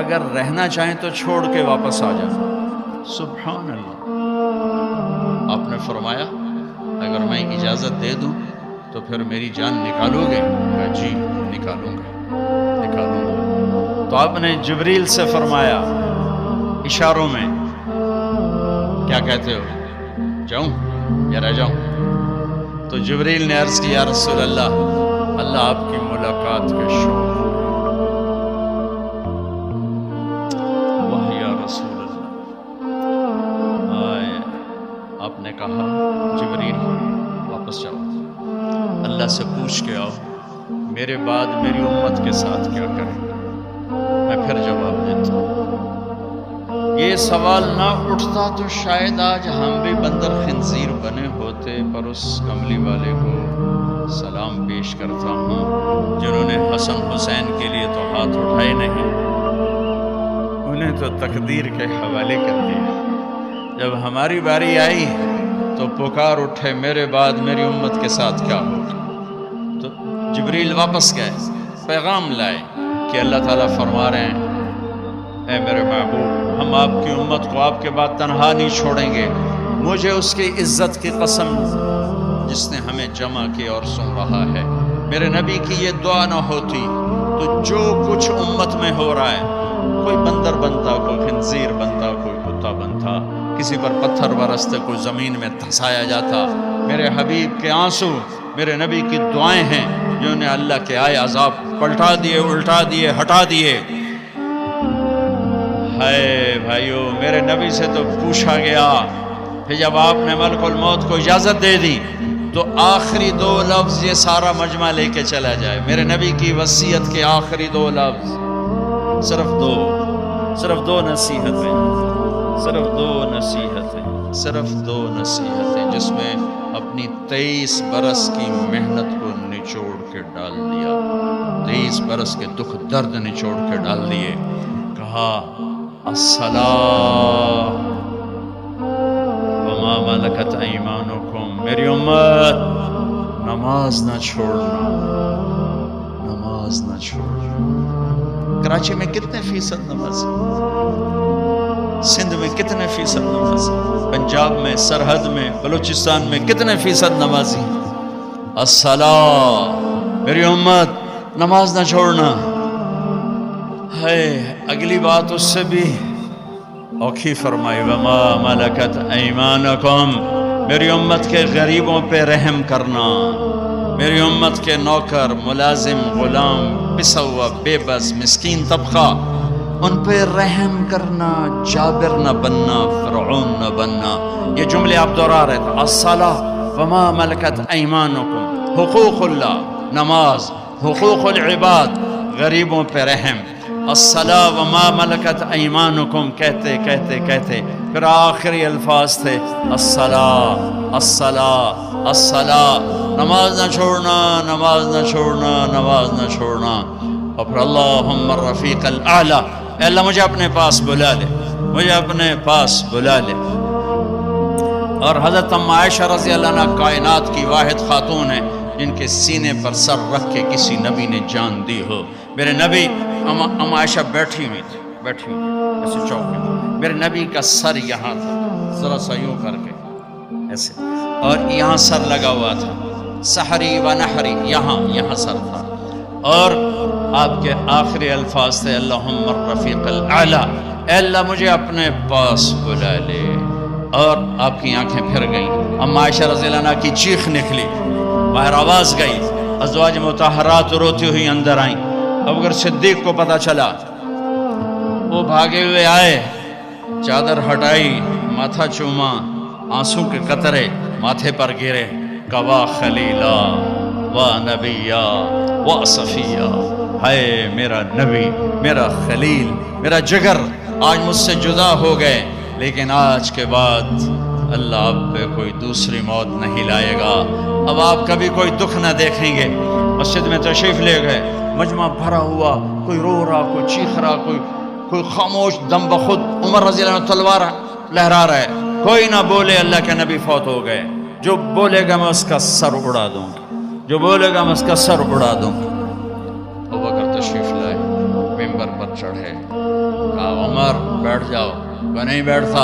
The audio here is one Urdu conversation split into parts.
اگر رہنا چاہیں تو چھوڑ کے واپس آ جانا۔ سبحان اللہ۔ آپ نے فرمایا اگر میں اجازت دے دوں تو پھر میری جان نکالو گے؟ کہا جی نکالوں گا۔ تو آپ نے جبریل سے فرمایا اشاروں میں، کیا کہتے ہو، جاؤں یا رہ جاؤں؟ تو جبریل نے عرض کی یا رسول اللہ، اللہ آپ کی ملاقات کے شوق، واہ یا رسول اللہ۔ آئے آپ نے کہا جبریل واپس جاؤ، اللہ سے پوچھ کے آؤ میرے بعد میری امت کے ساتھ کیا کریں، میں پھر جواب دیتا ہوں۔ یہ سوال نہ اٹھتا تو شاید آج ہم بھی بندر خنزیر بنے ہوتے، پر اس کملی والے کو سلام پیش کرتا ہوں جنہوں نے حسن حسین کے لیے تو ہاتھ اٹھائے نہیں، انہیں تو تقدیر کے حوالے کر دیا۔ جب ہماری باری آئی تو پکار اٹھے میرے بعد میری امت کے ساتھ کیا ہوگا۔ تو جبریل واپس گئے، پیغام لائے کہ اللہ تعالیٰ فرما رہے ہیں اے میرے محبوب، ہم آپ کی امت کو آپ کے بعد تنہا نہیں چھوڑیں گے، مجھے اس کی عزت کی قسم جس نے ہمیں جمع کی اور سن رہا ہے، میرے نبی کی یہ دعا نہ ہوتی تو جو کچھ امت میں ہو رہا ہے، کوئی بندر بنتا، کوئی خنزیر بنتا، کوئی کتا بنتا، کسی پر پتھر برستے، کوئی زمین میں دھسایا جاتا۔ میرے حبیب کے آنسو میرے نبی کی دعائیں ہیں جنہوں نے اللہ کے آئے عذاب پلٹا دیے، الٹا دیے، ہٹا دیے۔ ہائے بھائیو، میرے نبی سے تو پوچھا گیا، پھر جب آپ نے ملک الموت کو اجازت دے دی تو آخری دو لفظ یہ سارا مجمع لے کے چلا جائے، میرے نبی کی وصیت کے آخری دو لفظ، صرف دو نصیحتیں جس میں اپنی 23 برس کی محنت کو نچوڑ کے ڈال دیا، 23 برس کے دکھ درد نچوڑ کے ڈال دیے۔ کہا الصلاۃ وما ملکت ایمانکم، میری امت نماز نہ چھوڑنا، نماز نہ چھوڑنا۔ کراچی میں کتنے فیصد نمازی، سندھ میں کتنے فیصد نمازی، پنجاب میں، سرحد میں، بلوچستان میں کتنے فیصد نمازی؟ الصلاۃ، میری امت نماز نہ چھوڑنا۔ ہے اگلی بات اس سے بھی اوکھی فرمائی، وما ملکت ایمانکم، میری امت کے غریبوں پہ رحم کرنا، میری امت کے نوکر، ملازم، غلام، پسا ہوا، بے بس، مسکین طبقہ، ان پہ رحم کرنا، جابر نہ بننا، فرعون نہ بننا۔ یہ جملے آپ دہرا رہے تھے، الصلاۃ وما ملکت ایمانکم، حقوق اللہ، نماز، حقوق العباد، غریبوں پہ رحم، الصلاۃ وما ملکت ایمانکم، کہتے کہتے کہتے پھر آخری الفاظ تھے الصلاۃ الصلاۃ الصلاۃ، نماز نہ چھوڑنا، نماز نہ چھوڑنا، نماز نہ چھوڑنا۔ اور پھر اللہم الرفیق الاعلیٰ، اے اللہ مجھے اپنے پاس بلا لے، مجھے اپنے پاس بلا لے۔ اور حضرت ام عائشہ رضی اللہ عنہ کائنات کی واحد خاتون ہیں جن کے سینے پر سر رکھ کے کسی نبی نے جان دی ہو۔ میرے نبی، ام عائشہ بیٹھی ہوئی تھی ایسے چوک میں، میرے نبی کا سر یہاں تھا، ذرا سا یوں کر کے ایسے، اور یہاں سر لگا ہوا تھا، سحری و نحری، یہاں سر تھا، اور آپ کے آخری الفاظ تھے اللہم الرفیق الاعلیٰ، اے اللہ مجھے اپنے پاس بلا لے۔ اور آپ کی آنکھیں پھر گئیں، ام عائشہ رضی اللہ عنہ کی چیخ نکلی، باہر آواز گئی، ازواج مطہرات روتی ہوئی اندر آئیں۔ اب اگر صدیق کو پتہ چلا، وہ بھاگے ہوئے آئے، چادر ہٹائی، ماتھا چوما، آنسو کے قطرے ماتھے پر گرے، کوا خلیلا و نبیا و صفیہ، ہائے میرا نبی، میرا خلیل، میرا جگر آج مجھ سے جدا ہو گئے، لیکن آج کے بعد اللہ آپ پہ کوئی دوسری موت نہیں لائے گا، اب آپ کبھی کوئی دکھ نہ دیکھیں گے۔ مسجد میں تشریف لے گئے، مجمع بھرا ہوا، کوئی رو رہا، کوئی چیخ رہا، کوئی خاموش دم بخود، عمر رضی اللہ عنہ تلوار لہرا رہا ہے، کوئی نہ بولے اللہ کے نبی فوت ہو گئے، جو بولے گا میں اس کا سر اڑا دوں گا، جو بولے گا میں اس کا سر اڑا دوں گا۔ ابوبکر تشریف لائے، ممبر پر چڑھے، عمر بیٹھ جاؤ، وہ نہیں بیٹھتا،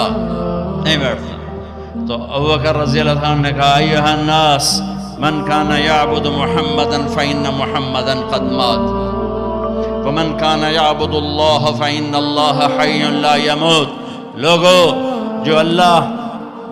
نہیں بیٹھتا۔ تو ابوبکر رضی اللہ عنہ نے کہا ایھا الناس من کان یعبد محمدا فإن محمدا قد مات ومن کان یعبد اللہ فإن اللہ حی لا یموت۔ لوگو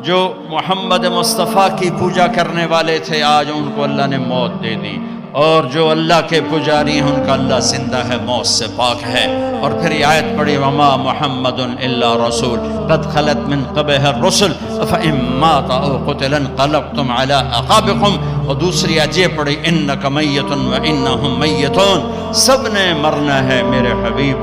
جو محمد مصطفیٰ کی پوجا کرنے والے تھے آج ان کو اللہ نے موت دے دی، اور جو اللہ کے پجاری ہیں ان کا اللہ زندہ ہے، موت سے پاک ہے۔ اور پھر یہ آیت پڑھی وما محمد الا رسول قد خلت من قبلہ الرسل افإن مات او قتل انقلبتم علی اعقابکم، اور دوسری آیت یہ پڑھی انک میت وانہم میتون، سب نے مرنا ہے میرے حبیب،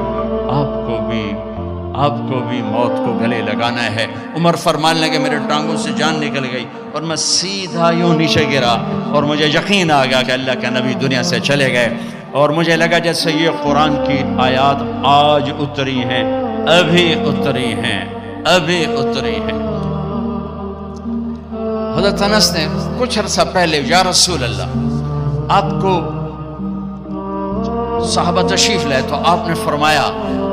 آپ کو بھی موت کو گلے لگانا ہے۔ عمر فرمانے لگے میرے ٹانگوں سے جان نکل گئی اور میں سیدھا یوں نیچے گرا، اور مجھے یقین آ گیا کہ اللہ کے نبی دنیا سے چلے گئے، اور مجھے لگا جیسے یہ قرآن کی آیات آج اتری ہیں، ابھی اتری ہیں۔ حضرت انس نے کچھ عرصہ پہلے یا رسول اللہ، آپ کو صحابہ تشریف لائے تو آپ نے فرمایا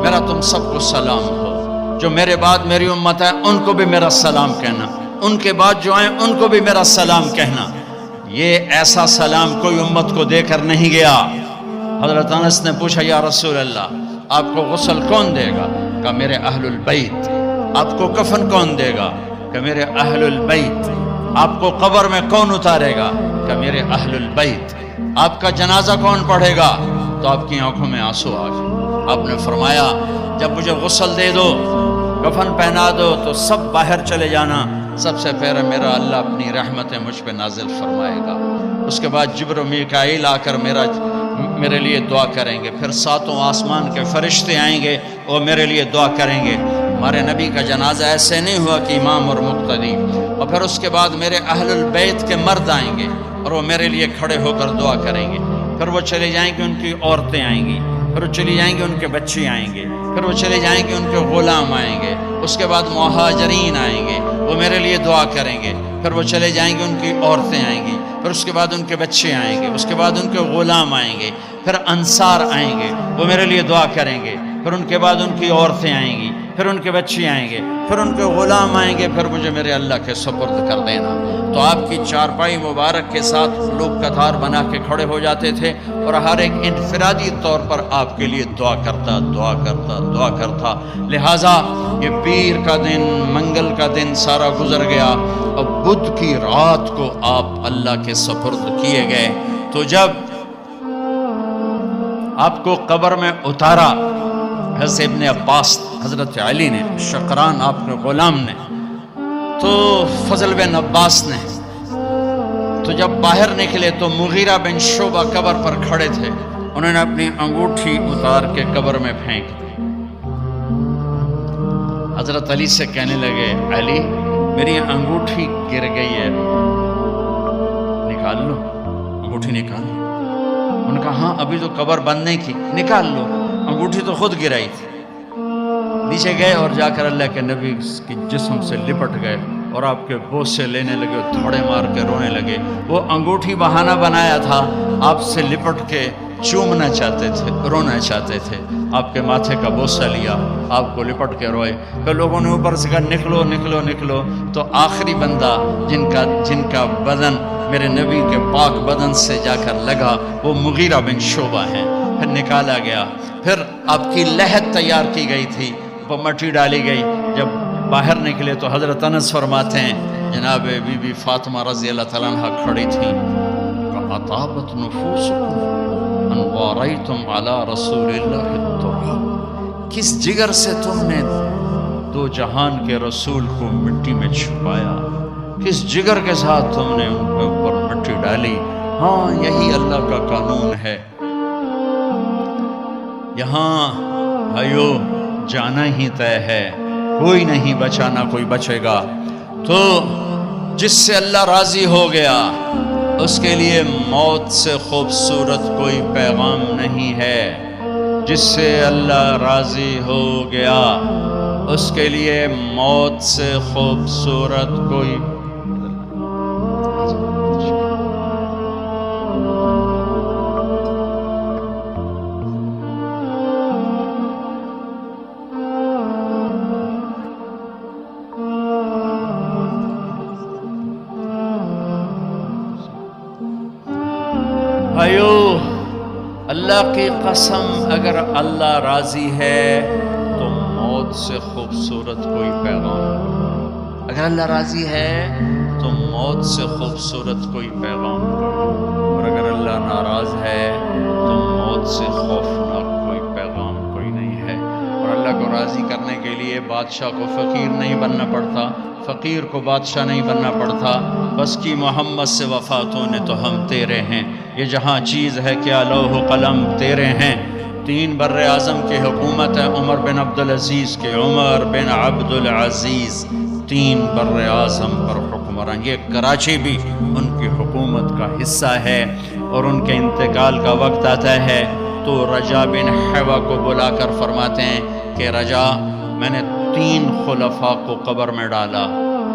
میرا تم سب کو سلام ہو، جو میرے بعد میری امت ہے ان کو بھی میرا سلام کہنا، ان کے بعد جو آئیں ان کو بھی میرا سلام کہنا۔ یہ ایسا سلام کوئی امت کو دے کر نہیں گیا۔ حضرت انس نے پوچھا یا رسول اللہ آپ کو غسل کون دے گا؟ کہا میرے اہل البیت۔ آپ کو کفن کون دے گا؟ کہ میرے اہل البیت۔ آپ کو قبر میں کون اتارے گا؟ کہ میرے اہل البیت۔ آپ کا جنازہ کون پڑھے گا؟ تو آپ کی آنکھوں میں آنسو آ گئے۔ آپ نے فرمایا جب مجھے غسل دے دو، کفن پہنا دو تو سب باہر چلے جانا، سب سے پہلے میرا اللہ اپنی رحمتیں مجھ پہ نازل فرمائے گا، اس کے بعد جبر و میکائیل آ کر میرے لیے دعا کریں گے، پھر ساتوں آسمان کے فرشتے آئیں گے اور میرے لیے دعا کریں گے۔ ہمارے نبی کا جنازہ ایسے نہیں ہوا کہ امام اور مقتدی، اور پھر اس کے بعد میرے اہل البیت کے مرد آئیں گے اور وہ میرے لیے کھڑے ہو کر دعا کریں گے، پھر وہ چلے جائیں گے ان کی عورتیں آئیں گی، پھر وہ چلی جائیں گے ان کے بچے آئیں گے، پھر وہ چلے جائیں گے ان کے غلام آئیں گے، اس کے بعد مہاجرین آئیں گے وہ میرے لیے دعا کریں گے، پھر وہ چلے جائیں گے ان کی عورتیں آئیں گی، پھر اس کے بعد ان کے بچے آئیں گے، اس کے بعد ان کے غلام آئیں گے، پھر انصار آئیں گے وہ میرے لیے دعا کریں گے، پھر ان کے بعد ان کی عورتیں آئیں گی، پھر ان کے بچے آئیں گے، پھر ان کے غلام آئیں گے، پھر مجھے میرے اللہ کے سپرد کر دینا۔ تو آپ کی چارپائی مبارک کے ساتھ لوگ قطار بنا کے کھڑے ہو جاتے تھے اور ہر ایک انفرادی طور پر آپ کے لیے دعا کرتا۔ لہٰذا یہ پیر کا دن، منگل کا دن سارا گزر گیا، اب بدھ کی رات کو آپ اللہ کے سپرد کیے گئے۔ تو جب آپ کو قبر میں اتارا حضرت ابن عباس، حضرت علی نے، شقران آپ کے غلام نے، تو فضل بن عباس نے، تو جب باہر نکلے تو مغیرہ بن شعبہ قبر پر کھڑے تھے، انہوں نے اپنی انگوٹھی اتار کے قبر میں پھینک دی۔ حضرت علی سے کہنے لگے علی میری انگوٹھی گر گئی ہے، نکال لو، انگوٹھی نکال لو۔ انہوں نے کہا ہاں ابھی تو قبر بند نہیں کی، نکال لو، انگوٹھی تو خود گرائی تھی۔ نیچے گئے اور جا کر اللہ کے نبی کے جسم سے لپٹ گئے اور آپ کے بوسے لینے لگے، تھوڑے مار کے رونے لگے۔ وہ انگوٹھی بہانہ بنایا تھا، آپ سے لپٹ کے چومنا چاہتے تھے، رونا چاہتے تھے، آپ کے ماتھے کا بوسہ لیا، آپ کو لپٹ کے روئے۔ پھر لوگوں نے اوپر سے کہا نکلو نکلو نکلو، تو آخری بندہ جن کا بدن میرے نبی کے پاک بدن سے جا کر لگا وہ مغیرہ بن شعبہ ہیں۔ پھر نکالا گیا، پھر آپ کی لحد تیار کی گئی تھی، وہ مٹی ڈالی گئی۔ جب باہر نکلے تو حضرت انس فرماتے ہیں جناب بی بی فاطمہ رضی اللہ تعالیٰ عنہ کھڑی تھیں، اطابت نفوسکم ان واریتم علی رسول اللہ التراب، کس جگر سے تم نے دو جہان کے رسول کو مٹی میں چھپایا، کس جگر کے ساتھ تم نے ان کے اوپر مٹی ڈالی۔ ہاں یہی اللہ کا قانون ہے، یہاں بھائیو جانا ہی طے ہے، کوئی نہیں بچا نہ کوئی بچے گا۔ تو جس سے اللہ راضی ہو گیا اس کے لیے موت سے خوبصورت کوئی پیغام نہیں ہے، جس سے اللہ راضی ہو گیا اس کے لیے موت سے خوبصورت کوئی بھائیو اللہ کی قسم اگر اللہ راضی ہے تو موت سے خوبصورت کوئی پیغام نہیں۔ اگر اللہ راضی ہے تو موت سے خوبصورت کوئی پیغام نہیں، اور اگر اللہ ناراض ہے تو موت سے خوفناک کوئی پیغام کوئی نہیں ہے۔ اور اللہ کو راضی کرنے کے لیے بادشاہ کو فقیر نہیں بننا پڑتا، فقیر کو بادشاہ نہیں بننا پڑتا، بس کی محمد سے وفاتوں نے تو ہم تیرے ہیں، یہ جہاں چیز ہے کیا لوح و قلم تیرے ہیں۔ 3 بر اعظم کی حکومت ہے عمر بن عبدالعزیز کے، عمر بن عبدالعزیز 3 بر اعظم پر حکمران، یہ کراچی بھی ان کی حکومت کا حصہ ہے۔ اور ان کے انتقال کا وقت آتا ہے تو رجا بن حیوہ کو بلا کر فرماتے ہیں کہ رجا، میں نے 3 خلفاء کو قبر میں ڈالا،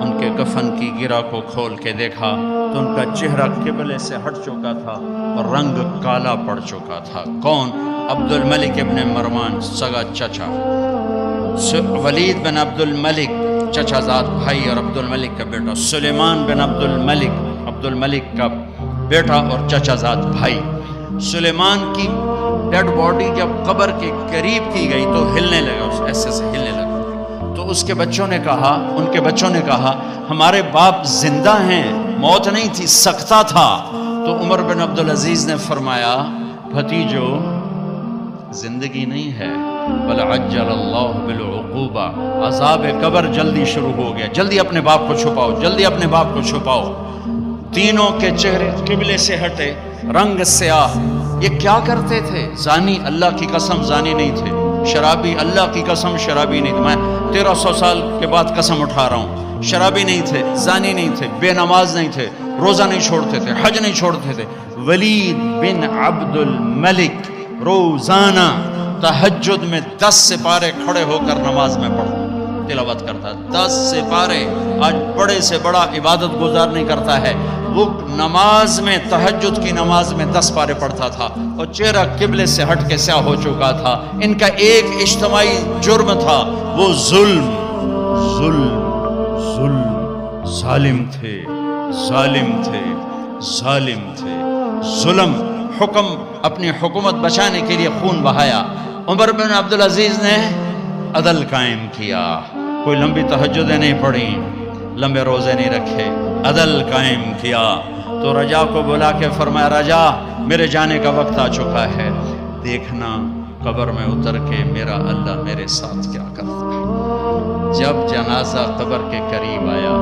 ان کے کفن کی گرہ کو کھول کے دیکھا تو ان کا چہرہ قبلے سے ہٹ چکا تھا اور رنگ کالا پڑ چکا تھا۔ کون؟ عبد الملک ابن مروان سگا چچا، ولید بن عبد الملک چچا زاد بھائی اور عبد الملک کا بیٹا، سلیمان بن عبد الملک کا بیٹا اور چچا زاد بھائی۔ سلیمان کی ڈیڈ باڈی جب قبر کے قریب کی گئی تو ہلنے لگا، ایسے سے ہلنے لگا، تو اس کے بچوں نے کہا، ان کے بچوں نے کہا ہمارے باپ زندہ ہیں، موت نہیں تھی، سکتہ تھا۔ تو عمر بن عبدالعزیز نے فرمایا بھتیجو زندگی نہیں ہے، بل عجل اللہ بالعقوبہ، عذاب قبر جلدی شروع ہو گیا، جلدی اپنے باپ کو چھپاؤ، جلدی اپنے باپ کو چھپاؤ۔ تینوں کے چہرے قبلے سے ہٹے، رنگ سیاہ۔ یہ کیا کرتے تھے؟ زانی، اللہ کی قسم زانی نہیں تھے، شرابی، اللہ کی قسم شرابی نہیں تھے، میں 1300 سال کے بعد قسم اٹھا رہا ہوں، شرابی نہیں تھے، زانی نہیں تھے، بے نماز نہیں تھے، روزہ نہیں چھوڑتے تھے، حج نہیں چھوڑتے تھے۔ ولید بن عبد الملک روزانہ تہجد میں 10 سپارے کھڑے ہو کر نماز میں پڑھتا تلاوت کرتا، 10 سپارے۔ آج بڑے سے بڑا عبادت گزار نہیں کرتا ہے، وہ نماز میں، تہجد کی نماز میں 10 پارے پڑھتا تھا اور چہرہ قبلے سے ہٹ کے سیاہ ہو چکا تھا۔ ان کا ایک اجتماعی جرم تھا، وہ ظلم ظالم تھے، ظلم، حکم، اپنی حکومت بچانے کے لیے خون بہایا۔ عمر بن عبدالعزیز نے عدل قائم کیا، کوئی لمبی تہجدیں نہیں پڑھی، لمبے روزے نہیں رکھے، عدل قائم کیا۔ تو رجا کو بلا کے فرمایا رجا میرے جانے کا وقت آ چکا ہے، دیکھنا قبر میں اتر کے میرا اللہ میرے ساتھ کیا کرتا ہے۔ جب جنازہ قبر کے قریب آیا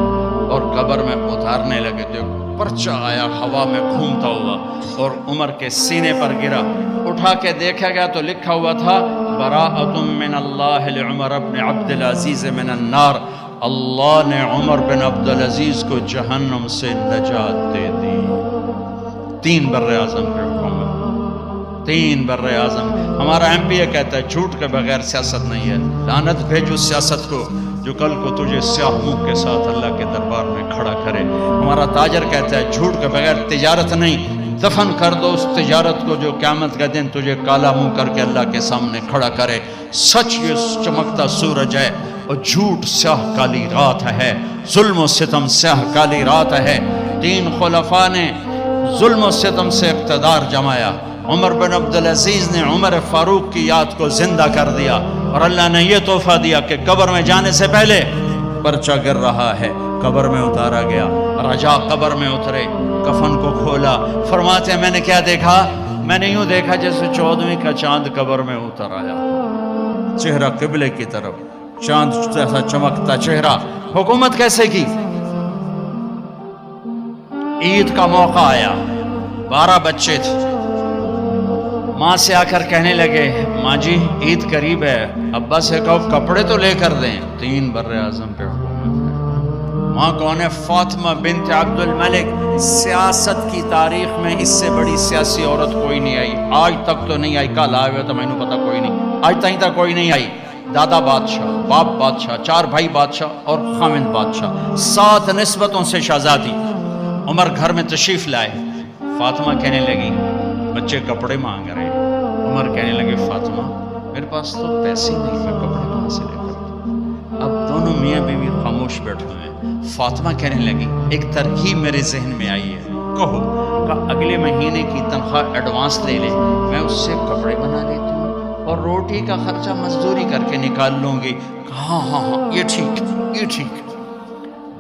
اور قبر میں اتارنے لگے تو پرچہ آیا ہوا میں گھومتا ہوا اور عمر کے سینے پر گرا، اٹھا کے دیکھا گیا تو لکھا ہوا تھا براءۃ من اللہ لعمر بن عبدالعزیز من النار، اللہ نے عمر بن عبدالعزیز کو جہنم سے نجات دے دی۔ 3 بر اعظم کے حکومت، 3 بر اعظم۔ ہمارا ایم پی اے کہتا ہے جھوٹ کے بغیر سیاست نہیں ہے، لعنت بھیجو سیاست کو جو کل کو تجھے سیاہ منہ کے ساتھ اللہ کے دربار میں کھڑا کرے۔ ہمارا تاجر کہتا ہے جھوٹ کے بغیر تجارت نہیں، دفن کر دو اس تجارت کو جو قیامت کا دن تجھے کالا منہ کر کے اللہ کے سامنے کھڑا کرے۔ سچ یہ چمکتا سورج ہے اور جھوٹ سیاہ کالی رات ہے، ظلم و ستم سیاہ کالی رات ہے۔ 3 خلفاء نے ظلم و ستم سے اقتدار جمایا، عمر بن عبدالعزیز نے عمر فاروق کی یاد کو زندہ کر دیا، اور اللہ نے یہ تحفہ دیا کہ قبر میں جانے سے پہلے پرچہ گر رہا ہے، قبر میں اتارا گیا۔ رجا قبر میں اترے، کفن کو کھولا، فرماتے ہیں میں نے کیا دیکھا؟ میں نے یوں دیکھا جیسے 14ویں کا چاند قبر میں اتر آیا، چہرہ قبلے کی طرف، چاند جیسا چمکتا چہرہ۔ حکومت کیسے کی؟ عید کا موقع آیا، 12 بچے تھے، ماں سے آ کر کہنے لگے ماں جی عید قریب ہے، ابا سے کہو کپڑے تو لے کر دیں۔ 3 بر اعظم پہ حکومت ہے۔ ماں کون ہے؟ فاطمہ بنت عبد الملک۔ سیاست کی تاریخ میں اس سے بڑی سیاسی عورت کوئی نہیں آئی، آج تک تو نہیں آئی، کل آئے ہوئے تو میں نے پتا کوئی نہیں، آج تک کوئی نہیں آئی۔ دادا بادشاہ، باپ بادشاہ، 4 بھائی بادشاہ اور خامند بادشاہ، 7 نسبتوں سے شہزادی۔ عمر گھر میں تشریف لائے، فاطمہ کہنے لگی بچے کپڑے مانگ رہے ہیں۔ عمر کہنے لگے فاطمہ میرے پاس تو پیسے نہیں، میں کپڑے کہاں سے لے کر؟ اب دونوں میاں بیوی خاموش بیٹھے ہوئے ہیں۔ فاطمہ کہنے لگی ایک ترکیب میرے ذہن میں آئی ہے، کہو کہ اگلے مہینے کی تنخواہ ایڈوانس لے لے، میں اس سے کپڑے بنا لیتی ہوں اور روٹی کا خرچہ مزدوری کر کے نکال لوں گی۔ ہاں ہاں ہاں یہ ٹھیک، یہ ٹھیک۔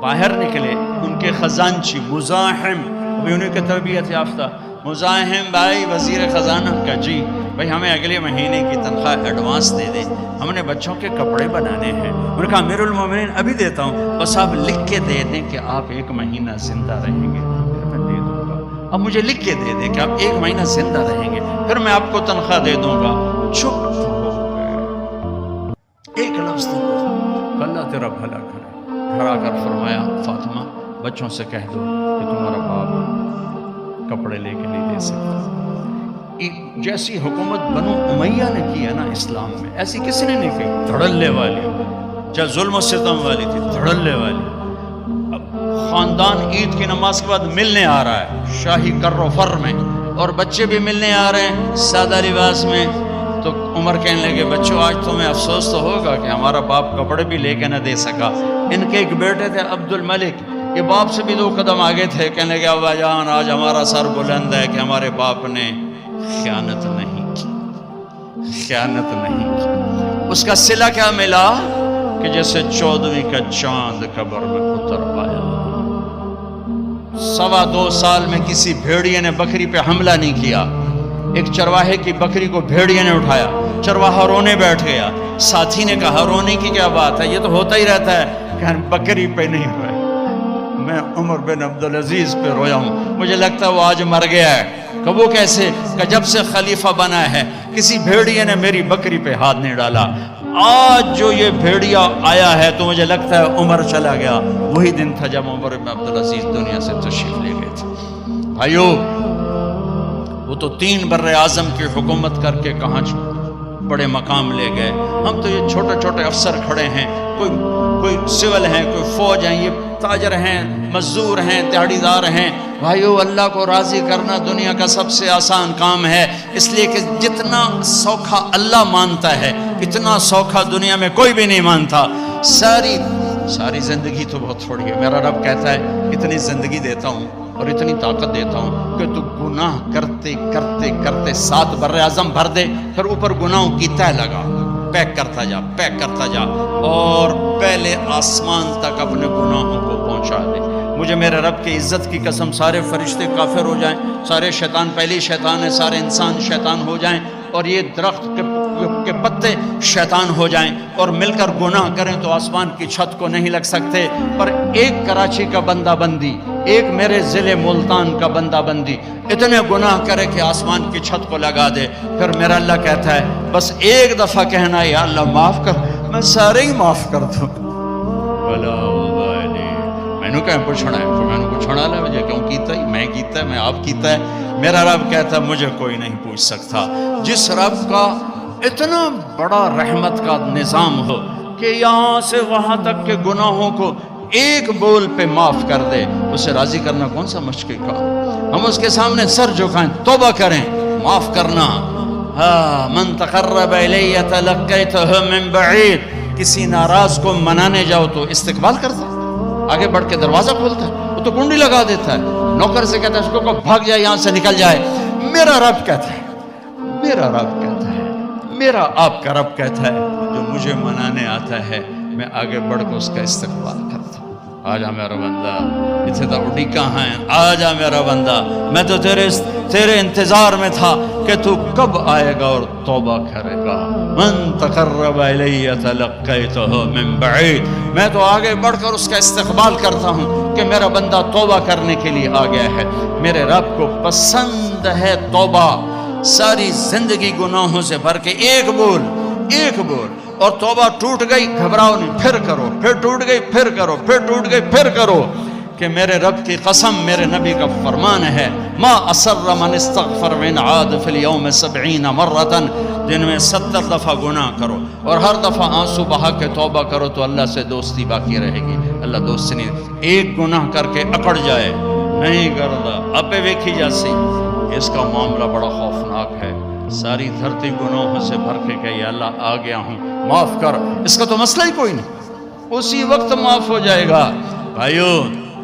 باہر نکلے ان کے خزانچی مزاحم، ابھی انہیں کی تربیت یافتہ مزاحم بھائی وزیر خزانہ کا، جی بھائی ہمیں اگلے مہینے کی تنخواہ ایڈوانس دے دیں، ہم نے بچوں کے کپڑے بنانے ہیں۔ انہوں نے کہا امیر المومنین ابھی دیتا ہوں، بس آپ لکھ کے دے دیں کہ آپ 1 مہینہ زندہ رہیں گے، پھر میں دے دوں گا۔ اب مجھے لکھ کے دے دیں کہ آپ 1 مہینہ زندہ رہیں گے، پھر میں آپ کو تنخواہ دے دوں گا۔ چھپ ہو گئے، ایک لفظ دے دو، اللہ تیرا بھلا کرے۔ گھر آ کر فرمایا فاطمہ بچوں سے کہہ دو کہ تمہارا باپ کپڑے لے کے نہیں دے سکتا۔ جیسی حکومت بنو امیہ نے کی ہے نا اسلام میں، ایسی کسی نے نہیں کی، دھڑلے والی، چاہے ظلم و ستم والی تھی، دھڑلے والی۔ اب خاندان عید کی نماز کے بعد ملنے آ رہا ہے شاہی کر و فر میں، اور بچے بھی ملنے آ رہے ہیں سادہ لباس میں۔ تو عمر کہنے لگے بچوں آج تمہیں افسوس تو ہوگا کہ ہمارا باپ کپڑے بھی لے کے نہ دے سکا۔ ان کے ایک بیٹے تھے عبد الملک، یہ باپ سے بھی 2 قدم آگے تھے، کہنے لگے ابا جان آج ہمارا سر بلند ہے کہ ہمارے باپ نے خیانت نہیں کی، خیانت نہیں کی۔ اس کا صلہ کیا ملا کہ جیسے 14ویں کا چاند قبر میں اتر پایا۔ 2.25 سال میں کسی بھیڑیے نے بکری پہ حملہ نہیں کیا۔ ایک چرواہے کی بکری کو بھیڑیے نے اٹھایا، چرواہا رونے بیٹھ گیا، ساتھی نے کہا رونے کی کیا بات ہے، یہ تو ہوتا ہی رہتا ہے، کہ بکری پہ نہیں روئے، میں عمر بن عبدالعزیز پہ رویا ہوں، مجھے لگتا ہے وہ آج مر گیا ہے۔ کہ وہ کیسے؟ کہ جب سے خلیفہ بنا ہے کسی بھیڑیے نے میری بکری پہ ہاتھ نہیں ڈالا، آج جو یہ بھیڑیا آیا ہے تو مجھے لگتا ہے عمر چلا گیا۔ وہی دن تھا جب عمر بن عبدالعزیز دنیا سے تشریف لے گئے تھے۔ بھائیو وہ تو 3 بر اعظم کی حکومت کر کے کہاں بڑے مقام لے گئے، ہم تو یہ چھوٹے چھوٹے افسر کھڑے ہیں، کوئی سول ہیں، کوئی فوج ہیں، یہ تاجر ہیں، مزدور ہیں، دیہڑی دار ہیں۔ بھائیو اللہ کو راضی کرنا دنیا کا سب سے آسان کام ہے، اس لیے کہ جتنا سوکھا اللہ مانتا ہے اتنا سوکھا دنیا میں کوئی بھی نہیں مانتا۔ ساری زندگی تو بہت تھوڑی ہے، میرا رب کہتا ہے اتنی زندگی دیتا ہوں اور اتنی طاقت دیتا ہوں کہ تو گناہ کرتے کرتے کرتے 7 بر اعظم بھر دے، پھر اوپر گناہوں کی تہ لگا، پیک کرتا جا، پیک کرتا جا، اور پہلے آسمان تک اپنے گناہوں کو پہنچا دے۔ مجھے میرے رب کی عزت کی قسم سارے فرشتے کافر ہو جائیں، سارے شیطان پہلی شیطان ہے، سارے انسان شیطان ہو جائیں، اور یہ درخت کے پتے شیطان ہو جائیں اور مل کر گناہ کریں تو آسمان کی چھت کو نہیں لگ سکتے، پر ایک کراچی کا بندہ بندی، ایک میرے ضلع ملتان کا بندہ بندی اتنے گناہ کرے کہ آسمان کی چھت کو لگا دے، پھر میرا اللہ کہتا ہے بس ایک دفعہ کہنا یا اللہ معاف کر، میں سارے ہی معاف کر دوں۔ میں نے کہیں پوچھنا ہے، میں نے پوچھنا ہے مجھے کیوں کیتا ہے، میں کیتا ہے، میں آپ کیتا ہے۔ میرا رب کہتا ہے مجھے کوئی نہیں پوچھ سکتا۔ جس رب کا اتنا بڑا رحمت کا نظام ہو کہ یہاں سے وہاں تک کے گناہوں کو ایک بول پہ معاف کر دے، اسے راضی کرنا کون سا مشکل کام؟ ہم اس کے سامنے سر جھکائیں، توبہ کریں، معاف کرنا۔ من تقرب الی تلقیتہ من بعید، کسی ناراض کو منانے جاؤ تو استقبال کرتا ہے، آگے بڑھ کے دروازہ کھولتا ہے، وہ تو کنڈی لگا دیتا ہے، نوکر سے کہتا ہے اس کو بھاگ جائے یہاں سے نکل جائے۔ میرا رب کہتا ہے، میرا رب کہتا ہے، میرا آپ کا رب کہتا ہے جو مجھے منانے آتا ہے میں آگے بڑھ کے اس کا استقبال کرتا ہوں۔ آجا میرا بندہ، اتنے تو اڈی کہاں ہے، آجا میرا بندہ، میں تو تیرے انتظار میں تھا کہ تو کب آئے گا اور توبہ کرے گا۔ من تقرب الی تلقیتہ من بعید، میں تو آگے بڑھ کر اس کا استقبال کرتا ہوں کہ میرا بندہ توبہ کرنے کے لیے آ گیا ہے۔ میرے رب کو پسند ہے توبہ، ساری زندگی گناہوں سے بھر کے ایک بول، اور توبہ ٹوٹ گئی گھبراؤ نہیں، پھر کرو، پھر ٹوٹ گئی پھر کرو، پھر ٹوٹ گئی پھر کرو، کہ میرے رب کی قسم، میرے نبی کا فرمان ہے ما اسر من استغفر من عاد فی اليوم 70 مرتا، دن میں 70 دفعہ گناہ کرو اور ہر دفعہ آنسو بہا کے توبہ کرو تو اللہ سے دوستی باقی رہے گی۔ اللہ دوست نہیں، ایک گناہ کر کے اکڑ جائے نہیں کرتا اپے ویکھی جاسی، اس کا معاملہ بڑا خوفناک ہے۔ ساری دھرتی گناہوں سے بھر کے کہ یا اللہ آ گیا ہوں معاف کر، اس کا تو مسئلہ ہی کوئی نہیں، اسی وقت معاف ہو جائے گا۔ بھائیو